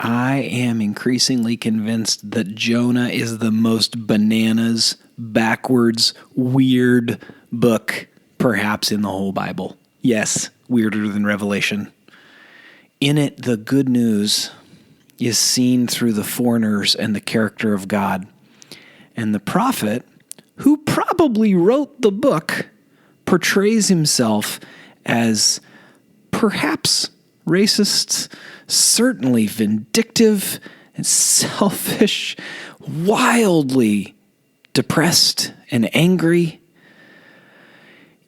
I am increasingly convinced that Jonah is the most bananas, backwards, weird book perhaps in the whole Bible. Yes, weirder than Revelation. In it, the good news is seen through the foreigners and the character of God. And the prophet, who probably wrote the book, portrays himself as perhaps racist, certainly vindictive and selfish, wildly depressed and angry.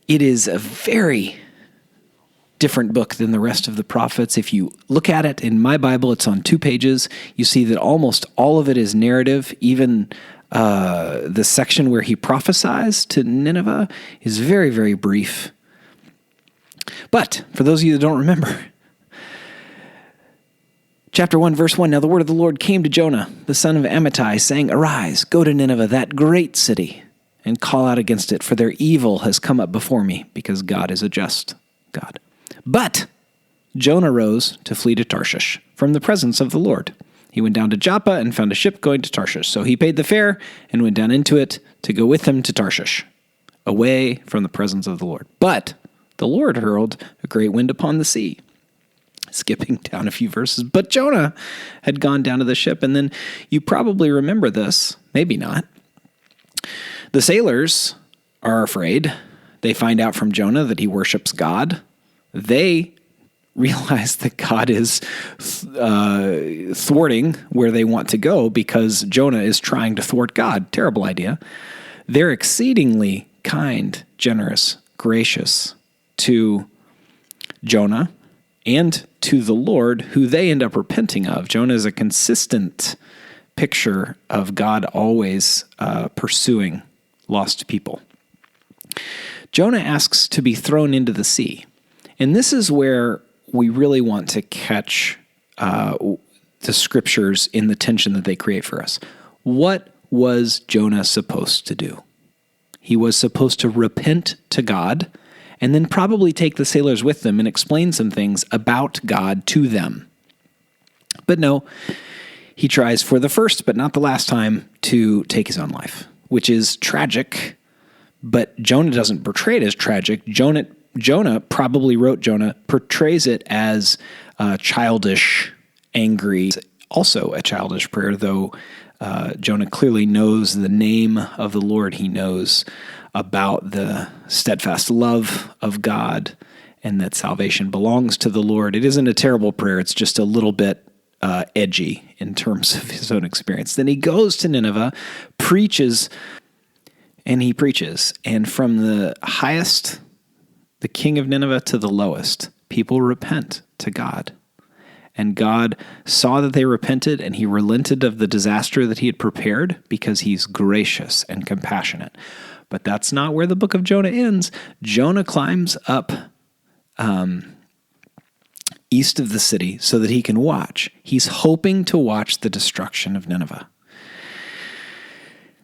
It is a very different book than the rest of the prophets. If you look at it in my Bible, it's on 2 pages. You see that almost all of it is narrative. Even the section where he prophesies to Nineveh is very, very brief. But for those of you that don't remember, chapter 1, verse 1, now the word of the Lord came to Jonah, the son of Amittai, saying, Arise, go to Nineveh, that great city, and call out against it, for their evil has come up before me, because God is a just God. But Jonah rose to flee to Tarshish from the presence of the Lord. He went down to Joppa and found a ship going to Tarshish. So he paid the fare and went down into it to go with them to Tarshish, away from the presence of the Lord. But the Lord hurled a great wind upon the sea. Skipping down a few verses. But Jonah had gone down to the ship. And then you probably remember this, maybe not. The sailors are afraid. They find out from Jonah that he worships God. They realize that God is thwarting where they want to go because Jonah is trying to thwart God. Terrible idea. They're exceedingly kind, generous, gracious to Jonah and to the Lord, who they end up repenting of. Jonah is a consistent picture of God always pursuing lost people. Jonah asks to be thrown into the sea. And this is where we really want to catch the scriptures in the tension that they create for us. What was Jonah supposed to do? He was supposed to repent to God and then probably take the sailors with them and explain some things about God to them. But no, he tries for the first but not the last time to take his own life, which is tragic, but Jonah doesn't portray it as tragic. Jonah probably wrote Jonah, portrays it as childish, angry, also a childish prayer, though Jonah clearly knows the name of the Lord. He knows about the steadfast love of God and that salvation belongs to the Lord. It isn't a terrible prayer. It's just a little bit edgy in terms of his own experience. Then he goes to Nineveh, preaches, and he preaches. And from the highest, the king of Nineveh, to the lowest, people repent to God. And God saw that they repented, and he relented of the disaster that he had prepared because he's gracious and compassionate. But that's not where the book of Jonah ends. Jonah climbs up east of the city so that he can watch. He's hoping to watch the destruction of Nineveh.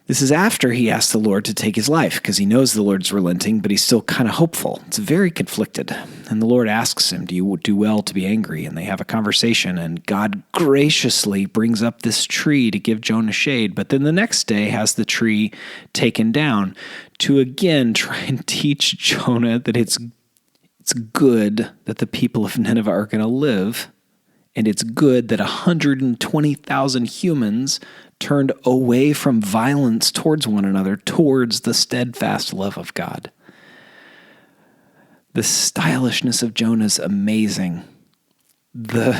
This is after he asks the Lord to take his life because he knows the Lord's relenting, but he's still kind of hopeful. It's very conflicted. And the Lord asks him, do you do well to be angry? And they have a conversation, and God graciously brings up this tree to give Jonah shade, but then the next day has the tree taken down to again try and teach Jonah that it's good that the people of Nineveh are going to live, and it's good that 120,000 humans turned away from violence towards one another, towards the steadfast love of God. The stylishness of Jonah is amazing. The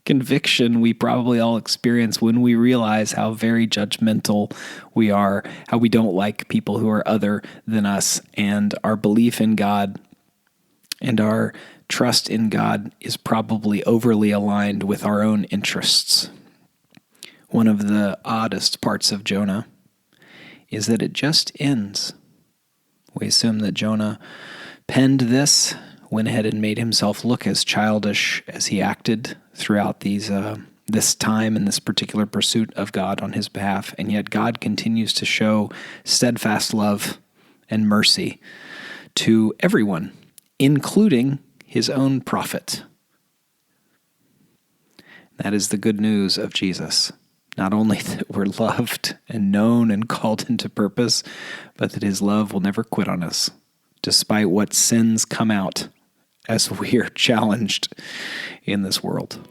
conviction we probably all experience when we realize how very judgmental we are, how we don't like people who are other than us, and our belief in God and our trust in God is probably overly aligned with our own interests. One of the oddest parts of Jonah is that it just ends. We assume that Jonah penned this, went ahead and made himself look as childish as he acted throughout this time and this particular pursuit of God on his behalf, and yet God continues to show steadfast love and mercy to everyone, including his own prophet. That is the good news of Jesus. Not only that we're loved and known and called into purpose, but that his love will never quit on us, despite what sins come out as we are challenged in this world.